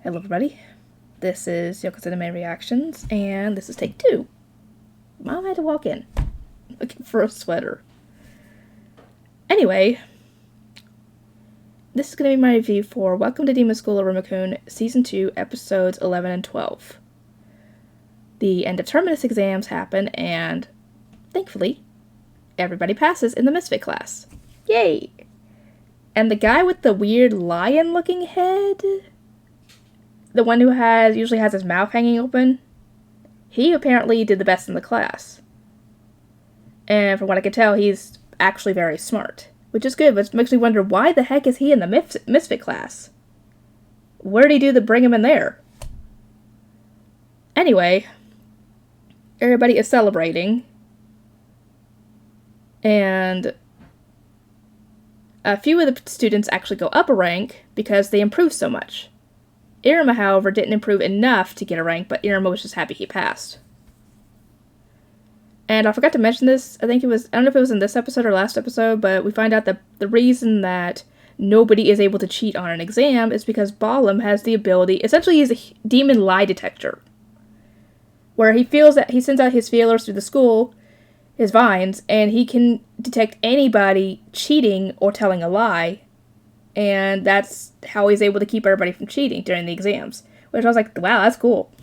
Hello everybody, this is Yoko's Anime Reactions, and this is take 2. Mom had to walk in, looking for a sweater. Anyway, this is going to be my review for Welcome to Demon School Iruma Kun, Season 2, Episodes 11 and 12. The end of Terminus exams happen, and thankfully, everybody passes in the Misfit class. Yay! And the guy with the weird lion-looking head, the one who usually has his mouth hanging open, he apparently did the best in the class. And from what I can tell, he's actually very smart, which is good, but it makes me wonder, why the heck is he in the Misfit class? What did he do to bring him in there? Anyway, everybody is celebrating, and a few of the students actually go up a rank because they improved so much. Iruma, however, didn't improve enough to get a rank, but Iruma was just happy he passed. And I forgot to mention this, I don't know if it was in this episode or last episode, but we find out that the reason that nobody is able to cheat on an exam is because Balam has the ability, essentially he's a demon lie detector, where he sends out his feelers through the school, his vines, and he can detect anybody cheating or telling a lie. And that's how he's able to keep everybody from cheating during the exams. Which I was like, wow, that's cool.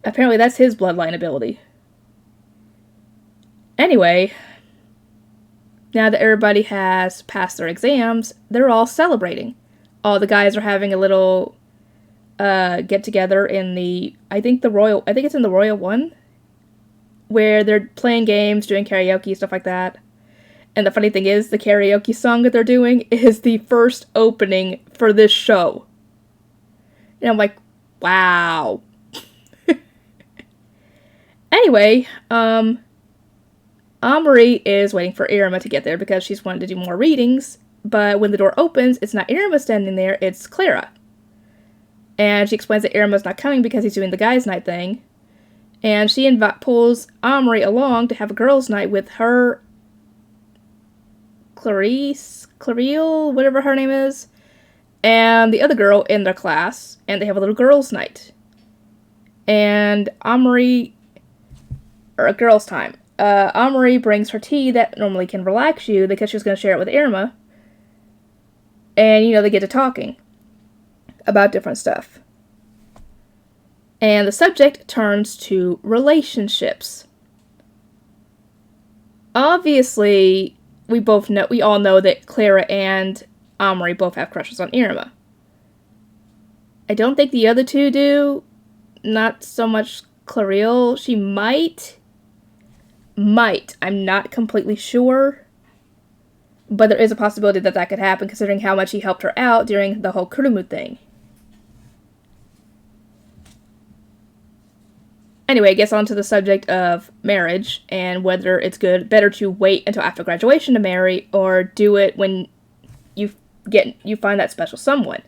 Apparently that's his bloodline ability. Anyway, now that everybody has passed their exams, they're all celebrating. All the guys are having a little get-together in I think it's in the Royal One, where they're playing games, doing karaoke, stuff like that. And the funny thing is, the karaoke song that they're doing is the first opening for this show. And I'm like, wow. Anyway, Amari is waiting for Iruma to get there because she's wanted to do more readings. But when the door opens, it's not Iruma standing there, it's Clara. And she explains that Iruma's not coming because he's doing the guys' night thing. And she pulls Amari along to have a girls' night with her, Clarille, whatever her name is, and the other girl in their class, and they have a little girls' night. And Amari, or a girls' time, Amari brings her tea that normally can relax you because she was going to share it with Iruma. And, they get to talking about different stuff. And the subject turns to relationships. Obviously, we all know that Clara and Amari both have crushes on Iruma. I don't think the other two do. Not so much Clarille. She might. I'm not completely sure. But there is a possibility that could happen, considering how much he helped her out during the whole Kurumu thing. Anyway, it gets on to the subject of marriage and whether it's better to wait until after graduation to marry or do it when you find that special someone.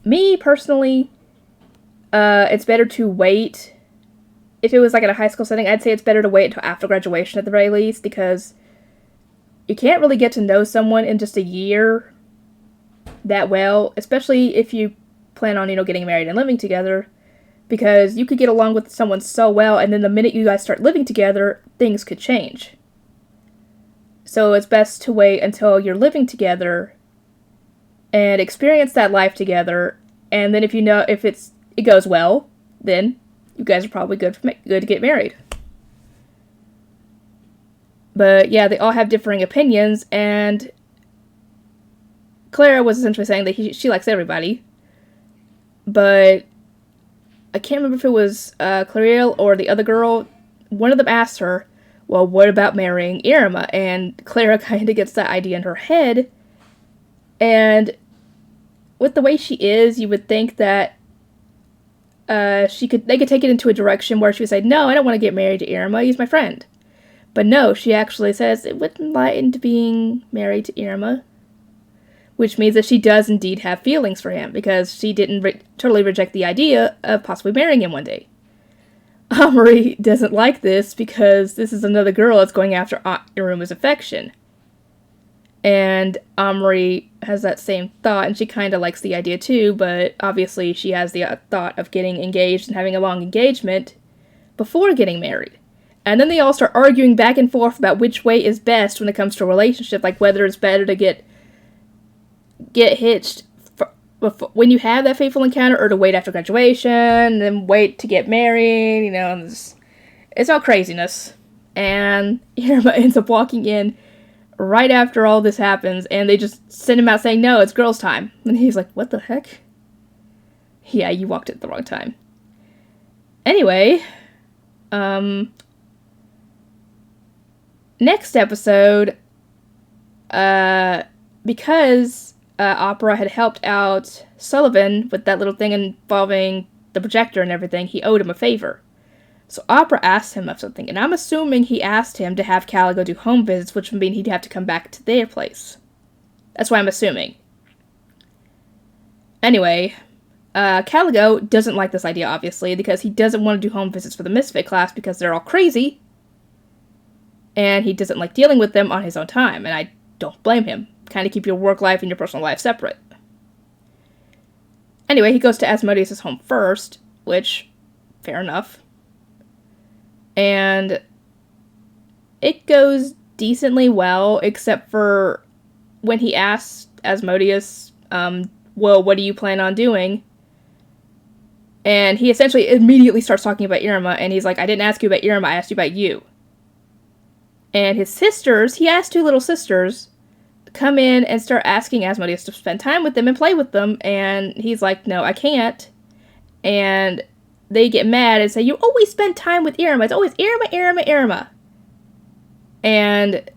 Me, personally, it's better to wait. If it was like in a high school setting, I'd say it's better to wait until after graduation at the very least, because you can't really get to know someone in just a year that well, especially if you plan on, getting married and living together. Because you could get along with someone so well, and then the minute you guys start living together, things could change. So it's best to wait until you're living together and experience that life together. And then if it goes well, then you guys are probably good to get married. But yeah, they all have differing opinions, and Clara was essentially saying that she likes everybody. But I can't remember if it was Clarille or the other girl. One of them asked her, well, what about marrying Iruma? And Clara kind of gets that idea in her head. And with the way she is, you would think that they could take it into a direction where she would say, no, I don't want to get married to Iruma, he's my friend. But no, she actually says it wouldn't lie into being married to Iruma. Which means that she does indeed have feelings for him, because she didn't totally reject the idea of possibly marrying him one day. Amari doesn't like this because this is another girl that's going after Iruma's affection. And Omri has that same thought, and she kind of likes the idea too, but obviously she has the thought of getting engaged and having a long engagement before getting married. And then they all start arguing back and forth about which way is best when it comes to a relationship, like whether it's better to get hitched when you have that fateful encounter, or to wait after graduation, and then wait to get married, it's all craziness. And Iruma ends up walking in right after all this happens, and they just send him out saying, no, it's girls' time. And he's like, what the heck? Yeah, you walked in at the wrong time. Anyway, next episode, because Opera had helped out Sullivan with that little thing involving the projector and everything, he owed him a favor. So Opera asked him of something, and I'm assuming he asked him to have Caligo do home visits, which would mean he'd have to come back to their place. That's what I'm assuming. Anyway, Caligo doesn't like this idea, obviously, because he doesn't want to do home visits for the Misfit class because they're all crazy, and he doesn't like dealing with them on his own time, and I don't blame him. Kind of keep your work life and your personal life separate. Anyway, he goes to Asmodeus' home first, which, fair enough. And it goes decently well, except for when he asks Asmodeus, well, what do you plan on doing? And he essentially immediately starts talking about Iruma, and he's like, I didn't ask you about Iruma, I asked you about you. And his sisters, he has two little sisters, come in and start asking Asmodeus to spend time with them and play with them, and he's like, no, I can't. And they get mad and say, you always spend time with Iruma. It's always Iruma. And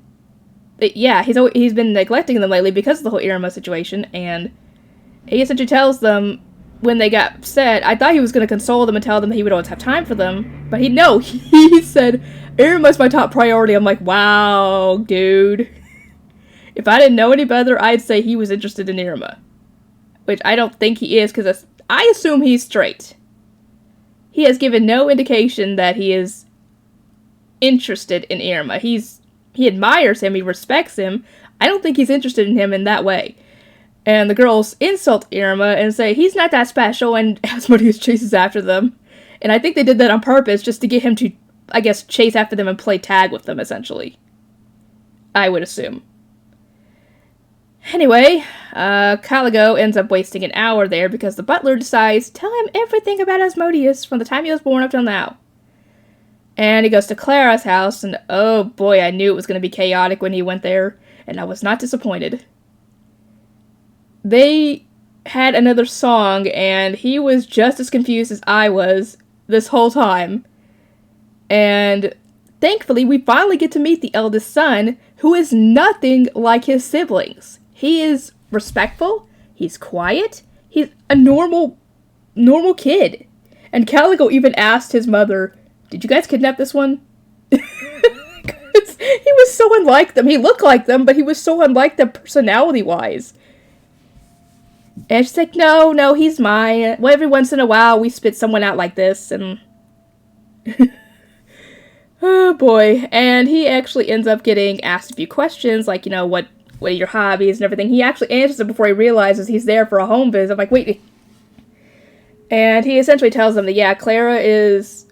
yeah, he's been neglecting them lately because of the whole Iruma situation, and he essentially tells them when they got upset, I thought he was going to console them and tell them that he would always have time for them, but he said, Iruma's my top priority. I'm like, wow, dude. If I didn't know any better, I'd say he was interested in Iruma. Which I don't think he is, because I assume he's straight. He has given no indication that he is interested in Iruma. He admires him, he respects him. I don't think he's interested in him in that way. And the girls insult Iruma and say he's not that special, and Asmodeus chases after them. And I think they did that on purpose, just to get him to, I guess, chase after them and play tag with them, essentially. I would assume. Anyway, Caligo ends up wasting an hour there because the butler decides to tell him everything about Asmodeus from the time he was born up till now. And he goes to Clara's house, and oh boy, I knew it was going to be chaotic when he went there, and I was not disappointed. They had another song, and he was just as confused as I was this whole time. And thankfully, we finally get to meet the eldest son, who is nothing like his siblings. He is respectful, he's quiet, he's a normal kid. And Caligo even asked his mother, did you guys kidnap this one? Because he was so unlike them. He looked like them, but he was so unlike them personality-wise. And she's like, no, he's mine. Well, every once in a while, we spit someone out like this, and oh boy. And he actually ends up getting asked a few questions, like, what are your hobbies and everything. He actually answers it before he realizes he's there for a home visit. I'm like, wait. And he essentially tells them that, yeah, Clara is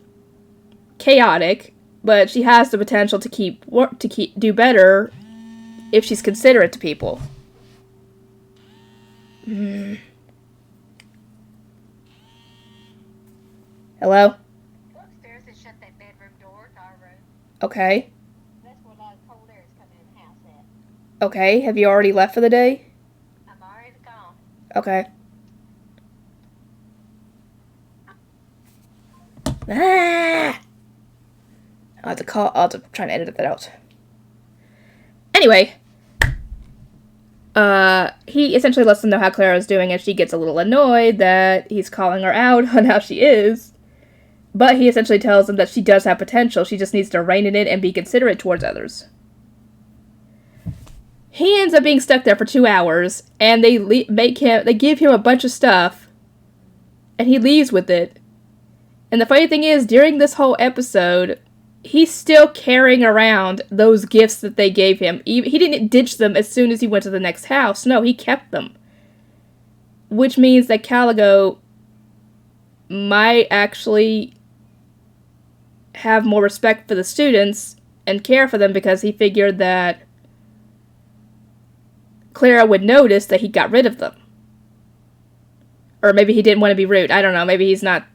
chaotic, but she has the potential to do better if she's considerate to people. Hello? Go upstairs and shut that bedroom door to our room. Okay. That's where a lot of cold air is coming in the house at. Okay, have you already left for the day? I'm already gone. Okay. I'll have to try and edit that out. Anyway. He essentially lets them know how Clara's doing, and she gets a little annoyed that he's calling her out on how she is. But he essentially tells them that she does have potential, she just needs to rein it in and be considerate towards others. He ends up being stuck there for 2 hours, and they give him a bunch of stuff, and he leaves with it. And the funny thing is, during this whole episode, he's still carrying around those gifts that they gave him. He didn't ditch them as soon as he went to the next house. No, he kept them. Which means that Caligo might actually have more respect for the students and care for them because he figured that Clara would notice that he got rid of them. Or maybe he didn't want to be rude. I don't know. Maybe he's not,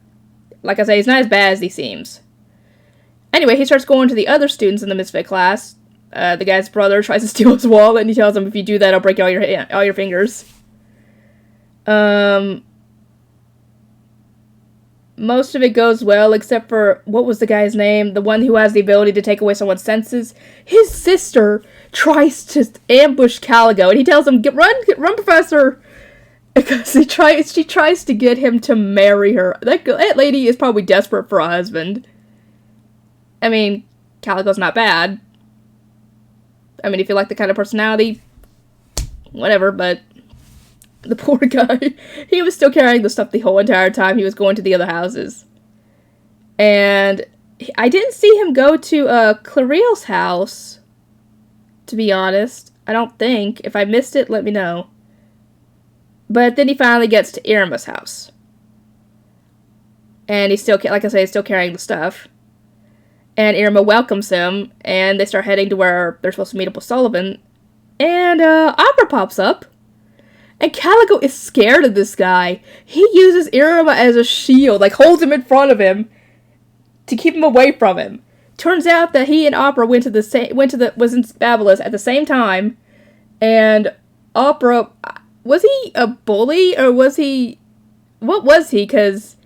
like I say, he's not as bad as he seems. Anyway, he starts going to the other students in the Misfit class. The guy's brother tries to steal his wallet, and he tells him, if you do that, I'll break all your fingers. Most of it goes well, except for, what was the guy's name? The one who has the ability to take away someone's senses. His sister tries to ambush Caligo, and he tells him, run, Professor! Because she tries to get him to marry her. That lady is probably desperate for a husband. I mean, Caligo's not bad. I mean, if you like the kind of personality, whatever, but the poor guy, he was still carrying the stuff the whole entire time he was going to the other houses. And I didn't see him go to Clariel's house, to be honest. I don't think. If I missed it, let me know. But then he finally gets to Iruma's house. And he's still, like I say, he's still carrying the stuff. And Iruma welcomes him, and they start heading to where they're supposed to meet up with Sullivan. And Opera pops up. And Caligo is scared of this guy. He uses Iruma as a shield, like holds him in front of him to keep him away from him. Turns out that he and Opera was in Babylos at the same time. And Opera, was he a bully, or was he, what was he? Because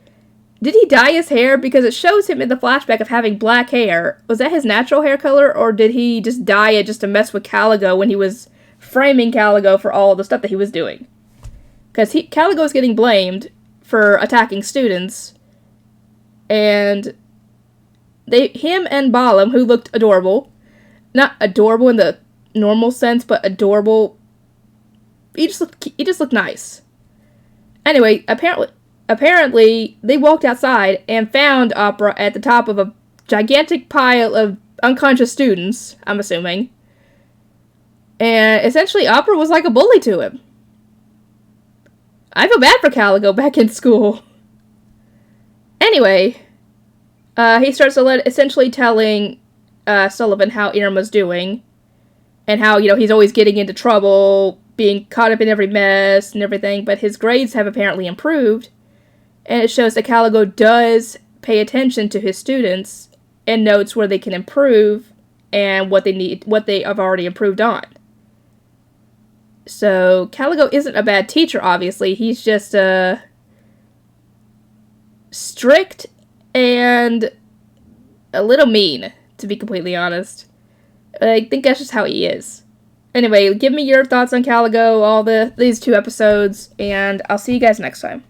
did he dye his hair? Because it shows him in the flashback of having black hair. Was that his natural hair color, or did he just dye it just to mess with Caligo when he was framing Caligo for all the stuff that he was doing? Because Caligo was getting blamed for attacking students, and him and Balam, who looked adorable, not adorable in the normal sense, but adorable, he just looked nice. Anyway, apparently, they walked outside and found Opera at the top of a gigantic pile of unconscious students, I'm assuming. And essentially, Opera was like a bully to him. I feel bad for Caligo back in school. Anyway, he starts essentially telling Sullivan how Iruma's doing. And how, he's always getting into trouble, being caught up in every mess and everything. But his grades have apparently improved. And it shows that Caligo does pay attention to his students and notes where they can improve and what they have already improved on. So, Caligo isn't a bad teacher, obviously. He's just, strict and a little mean, to be completely honest. I think that's just how he is. Anyway, give me your thoughts on Caligo, these 2 episodes, and I'll see you guys next time.